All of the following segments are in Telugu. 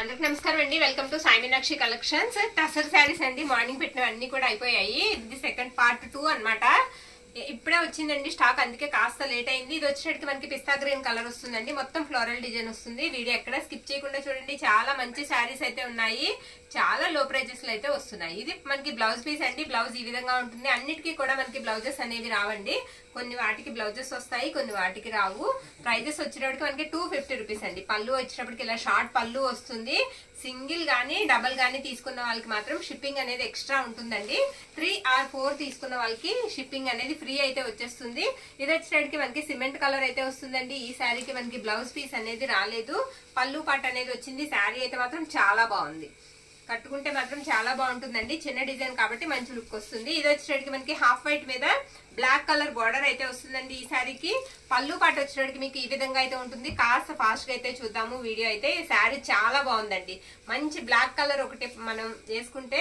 అందరికి నమస్కారం అండి. Welcome to Sai Meenakshi collections. Tussar saris అండి. మార్నింగ్ పెట్టిన అన్ని కూడా అయిపోయాయి. ఇది సెకండ్ పార్ట్ 2 అన్నమాట. ఇప్పుడే వచ్చిందండి స్టాక్, అందుకే కాస్త లేట్ అయింది. ఇది వచ్చేటికి మనకి పిస్తా గ్రీన్ కలర్ వస్తుందండి. మొత్తం ఫ్లోరల్ డిజైన్ వస్తుంది. వీడియో ఎక్కడ స్కిప్ చేయకుండా చూడండి. చాలా మంచి శారీస్ అయితే ఉన్నాయి. చాలా లో ప్రైజెస్ లో అయితే వస్తున్నాయి. ఇది మనకి బ్లౌజ్ పీస్ అండి. బ్లౌజ్ ఈ విధంగా ఉంటుంది. అన్నిటికీ కూడా మనకి బ్లౌజెస్ అనేవి రావండి. కొన్ని వాటికి బ్లౌజెస్ వస్తాయి, కొన్ని వాటికి రావు. ప్రైజెస్ వచ్చేటప్పటికి మనకి 250 రూపీస్ అండి. పళ్ళు వచ్చేటప్పటికి ఇలా షార్ట్ పళ్ళు వస్తుంది. సింగిల్ గానీ డబల్ గానీ తీసుకున్న వాళ్ళకి మాత్రం షిప్పింగ్ అనేది ఎక్స్ట్రా ఉంటుందండి. 3 or 4 తీసుకున్న వాళ్ళకి షిప్పింగ్ అనేది ఫ్రీ అయితే వచ్చేస్తుంది. ఇది వచ్చేటప్పటికి మనకి సిమెంట్ కలర్ అయితే వస్తుందండి. ఈ శారీకి మనకి బ్లౌజ్ పీస్ అనేది రాలేదు. పళ్ళు పాట అనేది వచ్చింది. శారీ అయితే మాత్రం చాలా బాగుంది. కట్టుకుంటే మాత్రం చాలా బాగుంటుందండి. చిన్న డిజైన్ కాబట్టి మంచి లుక్ వస్తుంది. ఇది వచ్చేటప్పటికి మనకి హాఫ్ వైట్ మీద బ్లాక్ కలర్ బార్డర్ అయితే వస్తుందండి. ఈ శారీకి పళ్ళు పాటు వచ్చేటప్పటికి మీకు ఈ విధంగా అయితే ఉంటుంది. కాస్త ఫాస్ట్ గా అయితే చూద్దాము వీడియో అయితే. ఈ శారీ చాలా బాగుందండి. మంచి బ్లాక్ కలర్ ఒకటి మనం వేసుకుంటే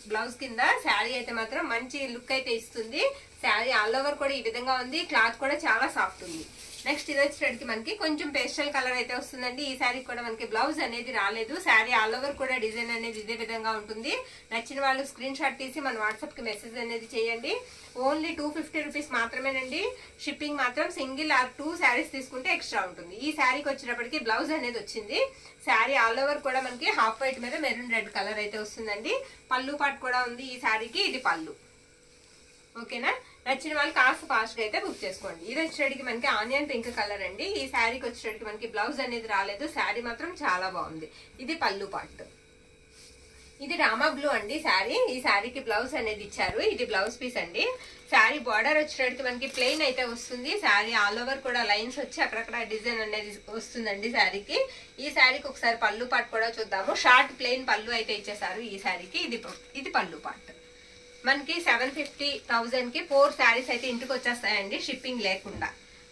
బ్లౌజ్ కింద శారీ అయితే మాత్రం మంచి లుక్ అయితే ఇస్తుంది. శారీ ఆల్ ఓవర్ కూడా ఈ విధంగా ఉంది. క్లాత్ కూడా చాలా సాఫ్ట్ ఉంది. నెక్స్ట్ ఇది వచ్చేటప్పటికి మనకి కొంచెం పేస్టల్ కలర్ అయితే వస్తుందండి. ఈ శారీ కూడా మనకి బ్లౌజ్ అనేది రాలేదు. శారీ ఆల్ ఓవర్ కూడా డిజైన్ అనేది ఇదే విధంగా ఉంటుంది. నచ్చిన వాళ్ళు స్క్రీన్ షాట్ తీసి మన వాట్సాప్ కి మెసేజ్ అనేది చేయండి. ఓన్లీ 250 రూపీస్ మాత్రమేనండి. షిప్పింగ్ మాత్రం సింగిల్ ఆర్ 2 శారీస్ తీసుకుంటే ఎక్స్ట్రా ఉంటుంది. ఈ శారీకి వచ్చేటప్పటికి బ్లౌజ్ అనేది వచ్చింది. శారీ ఆల్ ఓవర్ కూడా మనకి హాఫ్ వైట్ మీద మెరూన్ రెడ్ కలర్ అయితే వస్తుందండి. పళ్ళు పాటు కూడా ఉంది ఈ శారీకి. ఇది పళ్ళు. ఓకేనా? నచ్చిన వాళ్ళు కాస్త ఫాస్ట్ గా అయితే బుక్ చేసుకోండి. ఇది వచ్చేటికి మనకి ఆనియన్ పింక్ కలర్ అండి. ఈ శారీకి వచ్చేటికి మనకి బ్లౌజ్ అనేది రాలేదు. శారీ మాత్రం చాలా బాగుంది. ఇది పళ్ళు పార్ట్. ఇది రామా బ్లూ అండి శారీ. ఈ శారీకి బ్లౌజ్ అనేది ఇచ్చారు. ఇది బ్లౌజ్ పీస్ అండి. శారీ బార్డర్ వచ్చేటికి మనకి ప్లెయిన్ అయితే వస్తుంది. శారీ ఆల్ ఓవర్ కూడా లైన్స్ వచ్చి అక్కడక్కడ డిజైన్ అనేది వస్తుందండి శారీకి. ఈ శారీకి ఒకసారి పళ్ళు పార్ట్ కూడా చూద్దాము. షార్ట్ ప్లెయిన్ పళ్ళు అయితే ఇచ్చేసారు ఈ శారీకి. ఇది పళ్ళు పార్ట్. మనకి 750,000 కి 4 శారీస్ అయితే ఇంటికి వచ్చేస్తాయండి షిప్పింగ్ లేకుండా.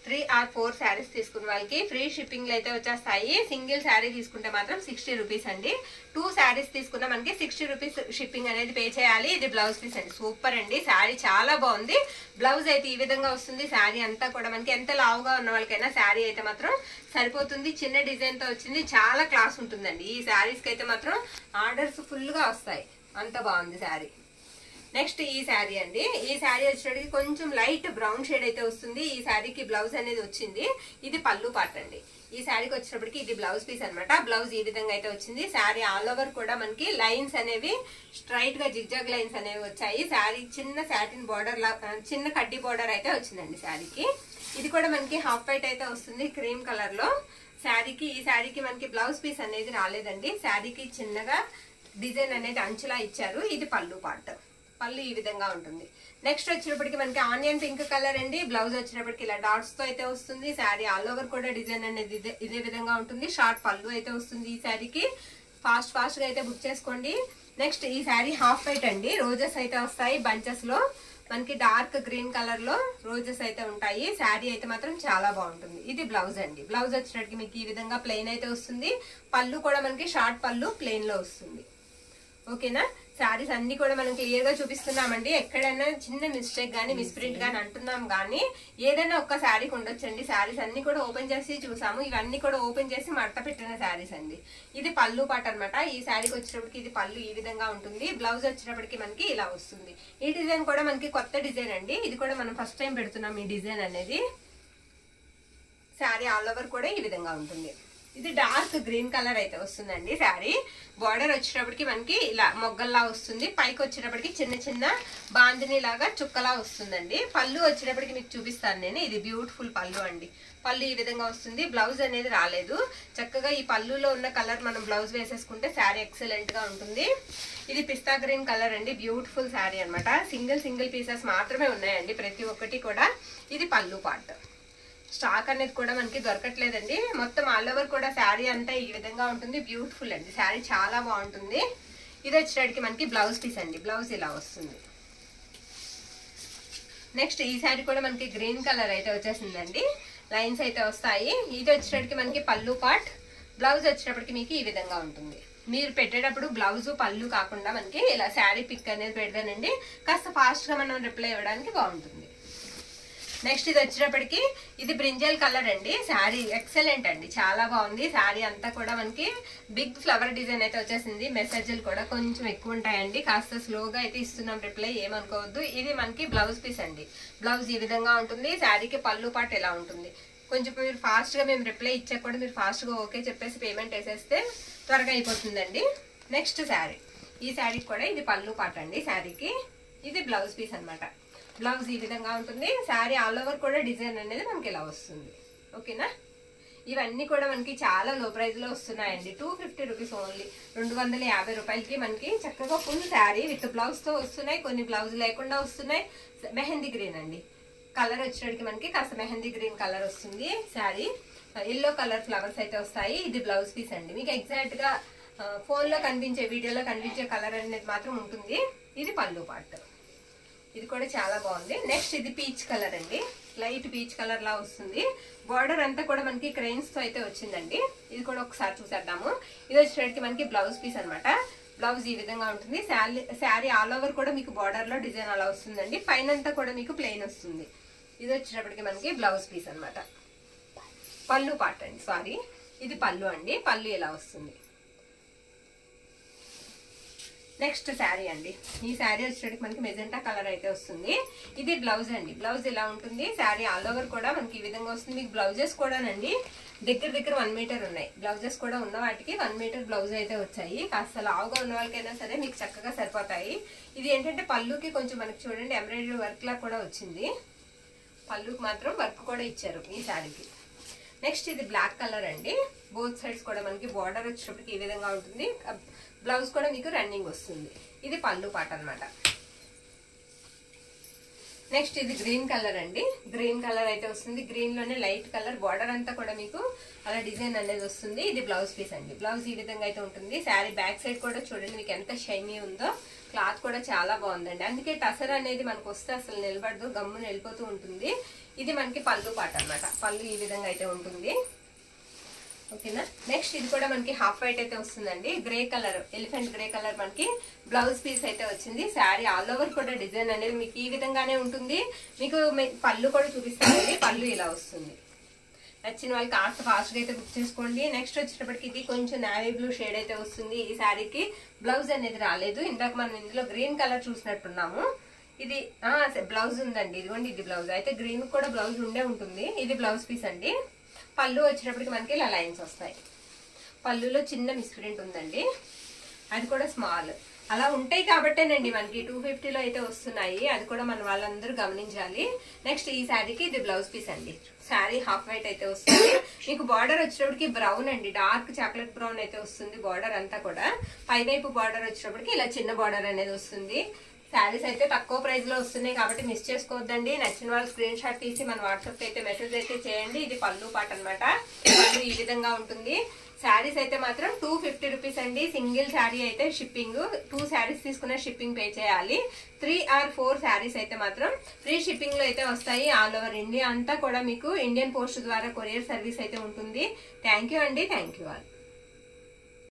3 or 4 శారీస్ తీసుకున్న వాళ్ళకి ఫ్రీ షిప్పింగ్ అయితే వచ్చేస్తాయి. సింగిల్ శారీ తీసుకుంటే మాత్రం 60 రూపీస్ అండి. 2 శారీస్ తీసుకున్నా మనకి 60 రూపీస్ షిప్పింగ్ అనేది పే చేయాలి. ఇది బ్లౌజ్ పీస్ అండి. సూపర్ అండి. శారీ చాలా బాగుంది. బ్లౌజ్ అయితే ఈ విధంగా వస్తుంది. శారీ అంతా కూడా మనకి ఎంత లావుగా ఉన్న వాళ్ళకైనా శారీ అయితే మాత్రం సరిపోతుంది. చిన్న డిజైన్ తో వచ్చింది. చాలా క్లాస్ ఉంటుందండి. ఈ శారీస్ కి అయితే మాత్రం ఆర్డర్స్ ఫుల్ గా వస్తాయి. అంత బాగుంది శారీ. నెక్స్ట్ ఈ శారీ అండి. ఈ శారీ వచ్చేటికి కొంచెం లైట్ బ్రౌన్ షేడ్ అయితే వస్తుంది. ఈ శారీకి బ్లౌజ్ అనేది వచ్చింది. ఇది పళ్ళు పార్ట్ అండి. ఈ శారీకి వచ్చేటప్పటికి ఇది బ్లౌజ్ పీస్ అనమాట. బ్లౌజ్ ఈ విధంగా అయితే వచ్చింది. శారీ ఆల్ ఓవర్ కూడా మనకి లైన్స్ అనేవి స్ట్రైట్ గా జిగ్జాగ్ లైన్స్ అనేవి వచ్చాయి. శారీ చిన్న సాటిన్ బార్డర్ చిన్న కడ్డీ బార్డర్ అయితే వచ్చిందండి శారీకి. ఇది కూడా మనకి హాఫ్ వైట్ అయితే వస్తుంది క్రీమ్ కలర్ లో. శారీకి ఈ శారీకి మనకి బ్లౌజ్ పీస్ అనేది రాలేదండి. శారీకి చిన్నగా డిజైన్ అనేది అంచులా ఇచ్చారు. ఇది పళ్ళు పార్ట్. పళ్ళు ఈ విధంగా ఉంటుంది. నెక్స్ట్ వచ్చేటప్పటికి మనకి ఆనియన్ పింక్ కలర్ అండి. బ్లౌజ్ వచ్చేటప్పటికి ఇలా డాట్స్ తో అయితే వస్తుంది. శారీ ఆల్ ఓవర్ కూడా డిజైన్ అనేది ఇదే విధంగా ఉంటుంది. షార్ట్ పళ్ళు అయితే వస్తుంది ఈ శారీకి. ఫాస్ట్ గా అయితే బుక్ చేసుకోండి. నెక్స్ట్ ఈ శారీ హాఫ్ వైట్ అండి. రోజెస్ అయితే వస్తాయి బంచెస్ లో. మనకి డార్క్ గ్రీన్ కలర్ లో రోజెస్ అయితే ఉంటాయి. శారీ అయితే మాత్రం చాలా బాగుంటుంది. ఇది బ్లౌజ్ అండి. బ్లౌజ్ వచ్చేటప్పటికి మీకు ఈ విధంగా ప్లెయిన్ అయితే వస్తుంది. పళ్ళు కూడా మనకి షార్ట్ పళ్ళు ప్లెయిన్ లో వస్తుంది. ఓకేనా? శారీస్ అన్ని కూడా మనం క్లియర్ గా చూపిస్తున్నామండి. ఎక్కడైనా చిన్న మిస్టేక్ గానీ మిస్ప్రింట్ గానీ అంటున్నాం గానీ ఏదైనా ఒక్క శారీకి ఉండొచ్చండి. శారీస్ అన్ని కూడా ఓపెన్ చేసి చూసాము. ఇవన్నీ కూడా ఓపెన్ చేసి మడత పెట్టిన శారీస్ అండి. ఇది పళ్ళు పాట అనమాట. ఈ శారీకి వచ్చేటప్పటికి ఇది పళ్ళు ఈ విధంగా ఉంటుంది. బ్లౌజ్ వచ్చేటప్పటికి మనకి ఇలా వస్తుంది. ఈ డిజైన్ కూడా మనకి కొత్త డిజైన్ అండి. ఇది కూడా మనం ఫస్ట్ టైం పెడుతున్నాం ఈ డిజైన్ అనేది. శారీ ఆల్ ఓవర్ కూడా ఈ విధంగా ఉంటుంది. ఇది డార్క్ గ్రీన్ కలర్ అయితే వస్తుందండి. శారీ బార్డర్ వచ్చేటప్పటికి మనకి ఇలా మొగ్గల్లా వస్తుంది. పైకి వచ్చేటప్పటికి చిన్న చిన్న బాందిని లాగా చుక్కలా వస్తుందండి. పళ్ళు వచ్చేటప్పటికి మీకు చూపిస్తాను నేను. ఇది బ్యూటిఫుల్ పళ్ళు అండి. పళ్ళు ఈ విధంగా వస్తుంది. బ్లౌజ్ అనేది రాలేదు. చక్కగా ఈ పళ్ళులో ఉన్న కలర్ మనం బ్లౌజ్ వేసేసుకుంటే శారీ ఎక్సలెంట్ గా ఉంటుంది. ఇది పిస్తా గ్రీన్ కలర్ అండి. బ్యూటిఫుల్ శారీ అనమాట. సింగిల్ పీసెస్ మాత్రమే ఉన్నాయండి ప్రతి ఒక్కటి కూడా. ఇది పళ్ళు పార్ట్. స్టాక్ అనేది కూడా మనకి దొరకట్లేదండి. మొత్తం ఆల్ ఓవర్ కూడా శారీ అంతా ఈ విధంగా ఉంటుంది. బ్యూటిఫుల్ అండి. శారీ చాలా బాగుంటుంది. ఇది వచ్చేటికి మనకి బ్లౌజ్ పీస్ అండి. బ్లౌజ్ ఇలా వస్తుంది. నెక్స్ట్ ఈ శారీ కూడా మనకి గ్రీన్ కలర్ అయితే వచ్చేసిందండి. లైన్స్ అయితే వస్తాయి. ఇది వచ్చేటికి మనకి పళ్ళు పార్ట్. బ్లౌజ్ వచ్చేటప్పటికి మీకు ఈ విధంగా ఉంటుంది. మీరు పెట్టేటప్పుడు బ్లౌజ్ పళ్ళు కాకుండా మనకి ఇలా శారీ పిక్ అనేది పెడతానండి. కాస్త ఫాస్ట్ గా మనం రిప్లై ఇవ్వడానికి బాగుంటుంది. నెక్స్ట్ ఇది వచ్చేటప్పటికి ఇది బ్రింజల్ కలర్ అండి. శారీ ఎక్సలెంట్ అండి, చాలా బాగుంది. శారీ అంతా కూడా మనకి బిగ్ ఫ్లవర్ డిజైన్ అయితే వచ్చేసింది. మెసేజ్లు కూడా కొంచెం ఎక్కువ ఉంటాయండి, కాస్త స్లోగా అయితే ఇస్తున్నాం రిప్లై, ఏమనుకోవద్దు. ఇది మనకి బ్లౌజ్ పీస్ అండి. బ్లౌజ్ ఈ విధంగా ఉంటుంది. శారీకి పళ్ళు పాటు ఎలా ఉంటుంది. కొంచెం మీరు ఫాస్ట్గా మేము రిప్లై ఇచ్చా కూడా మీరు ఫాస్ట్గా ఓకే చెప్పేసి పేమెంట్ వేసేస్తే త్వరగా అయిపోతుందండి. నెక్స్ట్ శారీ, ఈ శారీకి కూడా ఇది పళ్ళు పాట అండి. శారీకి ఇది బ్లౌజ్ పీస్ అనమాట. బ్లౌజ్ ఈ విధంగా ఉంటుంది. శారీ ఆల్ ఓవర్ కూడా డిజైన్ అనేది మనకి ఇలా వస్తుంది. ఓకేనా, ఇవన్నీ కూడా మనకి చాలా లో ప్రైస్ లో వస్తున్నాయండి. 250 రూపీస్ ఓన్లీ, 250 రూపాయలకి మనకి చక్కగా ఫుల్ శారీ విత్ బ్లౌజ్ తో వస్తున్నాయి. కొన్ని బ్లౌజ్ లేకుండా వస్తున్నాయి. మెహందీ గ్రీన్ అండి కలర్ వచ్చేటికి మనకి కాస్త మెహందీ గ్రీన్ కలర్ వస్తుంది. శారీ ఎల్లో కలర్ ఫ్లవర్స్ అయితే వస్తాయి. ఇది బ్లౌజ్ పీస్ అండి. మీకు ఎగ్జాక్ట్ గా ఫోన్ లో కనిపించే వీడియోలో కనిపించే కలర్ అనేది మాత్రం ఉంటుంది. ఇది పళ్ళు పార్ట్, ఇది కూడా చాలా బాగుంది. నెక్స్ట్ ఇది పీచ్ కలర్ అండి, లైట్ పీచ్ కలర్ లా వస్తుంది. బార్డర్ అంతా కూడా మనకి క్రెయిన్స్ తో అయితే వచ్చిందండి. ఇది కూడా ఒకసారి చూసేద్దాము. ఇది వచ్చేటికి మనకి బ్లౌజ్ పీస్ అనమాట. బ్లౌజ్ ఈ విధంగా ఉంటుంది. శారీ ఆల్ ఓవర్ కూడా మీకు బార్డర్ లో డిజైన్ అలా వస్తుందండి. పైన అంతా కూడా మీకు ప్లెయిన్ వస్తుంది. ఇది వచ్చేటప్పటికి మనకి బ్లౌజ్ పీస్ అనమాట. పళ్ళు పార్ట్ అండి, సారీ ఇది పళ్ళు అండి. పళ్ళు ఇలా వస్తుంది. నెక్స్ట్ శారీ అండి, ఈ శారీ వచ్చేటప్పటికి మనకి మెజెంటా కలర్ అయితే వస్తుంది. ఇది బ్లౌజ్ అండి. బ్లౌజ్ ఇలా ఉంటుంది. శారీ ఆల్ ఓవర్ కూడా మనకి ఈ విధంగా వస్తుంది. మీకు బ్లౌజెస్ కూడానండి దగ్గర 1 మీటర్ ఉన్నాయి. బ్లౌజెస్ కూడా ఉన్న వాటికి 1 మీటర్ బ్లౌజ్ అయితే వచ్చాయి. కాస్త లావుగా ఉన్న వాళ్ళకైనా సరే మీకు చక్కగా సరిపోతాయి. ఇది ఏంటంటే పళ్ళుకి కొంచెం మనకి చూడండి ఎంబ్రాయిడరీ వర్క్ లా కూడా వచ్చింది. పళ్ళుకి మాత్రం వర్క్ కూడా ఇచ్చారు ఈ శారీకి. నెక్స్ట్ ఇది బ్లాక్ కలర్ అండి. బోత్ సైడ్స్ కూడా మనకి బార్డర్ వచ్చేటప్పటికి ఈ విధంగా ఉంటుంది. బ్లౌజ్ కూడా మీకు రన్నింగ్ వస్తుంది. ఇది పళ్ళు పాట అనమాట. నెక్స్ట్ ఇది గ్రీన్ కలర్ అండి. గ్రీన్ కలర్ అయితే వస్తుంది. గ్రీన్ లోనే లైట్ కలర్ బార్డర్ అంతా కూడా మీకు అలా డిజైన్ అనేది వస్తుంది. ఇది బ్లౌజ్ పీస్ అండి. బ్లౌజ్ ఈ విధంగా అయితే ఉంటుంది. శారీ బ్యాక్ సైడ్ కూడా చూడండి మీకు ఎంత షైనీ ఉందో. క్లాత్ కూడా చాలా బాగుందండి. అందుకే టసర్ అనేది మనకు వస్తే అసలు నిలబడదు, గమ్మున వెళ్ళిపోతూ ఉంటుంది. ఇది మనకి పళ్ళు పాట అనమాట. పళ్ళు ఈ విధంగా అయితే ఉంటుంది. ఓకేనా, నెక్స్ట్ ఇది కూడా మనకి హాఫ్ వైట్ అయితే వస్తుందండి. Grey colour, elephant grey colour మనకి బ్లౌజ్ పీస్ అయితే వచ్చింది. శారీ ఆల్ ఓవర్ కూడా డిజైన్ అనేది మీకు ఈ విధంగానే ఉంటుంది. మీకు పళ్ళు కూడా చూపిస్తానండి. పళ్ళు ఇలా వస్తుంది. నచ్చిన వాళ్ళు కాస్త ఫాస్ట్ గా అయితే బుక్ చేసుకోండి. నెక్స్ట్ వచ్చేటప్పటికి ఇది కొంచెం నావీ బ్లూ షేడ్ అయితే వస్తుంది. ఈ శారీకి బ్లౌజ్ అనేది రాలేదు. ఇందాక మనం ఇందులో గ్రీన్ కలర్ చూసినట్టున్నాము. ఇది బ్లౌజ్ ఉందండి. ఇదిగోండి ఇది బ్లౌజ్ అయితే గ్రీన్ కూడా బ్లౌజ్ ఉండే ఉంటుంది. ఇది బ్లౌజ్ పీస్ అండి. పళ్ళు వచ్చేటప్పటికి మనకి ఇలా లైన్స్ వస్తాయి. పళ్ళులో చిన్న మిస్ప్రింట్ ఉందండి, అది కూడా స్మాల్. అలా ఉంటాయి కాబట్టేనండి మనకి 250లో అయితే వస్తున్నాయి. అది కూడా మన వాళ్ళందరూ గమనించాలి. నెక్స్ట్ ఈ శారీకి ఇది బ్లౌజ్ పీస్ అండి. శారీ హాఫ్ వైట్ అయితే వస్తుంది. మీకు బార్డర్ వచ్చేటప్పటికి బ్రౌన్ అండి, డార్క్ చాక్లెట్ బ్రౌన్ అయితే వస్తుంది. బార్డర్ అంతా కూడా పైవైపు బార్డర్ వచ్చేటప్పటికి ఇలా చిన్న బార్డర్ అనేది వస్తుంది. శారీస్ అయితే తక్కువ ప్రైస్ లో వస్తున్నాయి కాబట్టి మిస్ చేసుకోవద్దండి. నచ్చిన వాళ్ళు స్క్రీన్ షాట్ తీసి మన వాట్సాప్ అయితే మెసేజ్ అయితే చేయండి. ఇది పళ్ళు పాట అనమాట. పళ్ళు ఈ విధంగా ఉంటుంది. శారీస్ అయితే మాత్రం 250 రూపీస్ అండి. సింగిల్ శారీ అయితే షిప్పింగ్, 2 శారీస్ తీసుకున్న షిప్పింగ్ పే చేయాలి. 3 or 4 శారీస్ అయితే మాత్రం ఫ్రీ షిప్పింగ్ లో అయితే వస్తాయి. ఆల్ ఓవర్ ఇండియా అంతా కూడా మీకు ఇండియన్ పోస్ట్ ద్వారా కొరియర్ సర్వీస్ అయితే ఉంటుంది. థ్యాంక్ యూ అండి. Thank you all.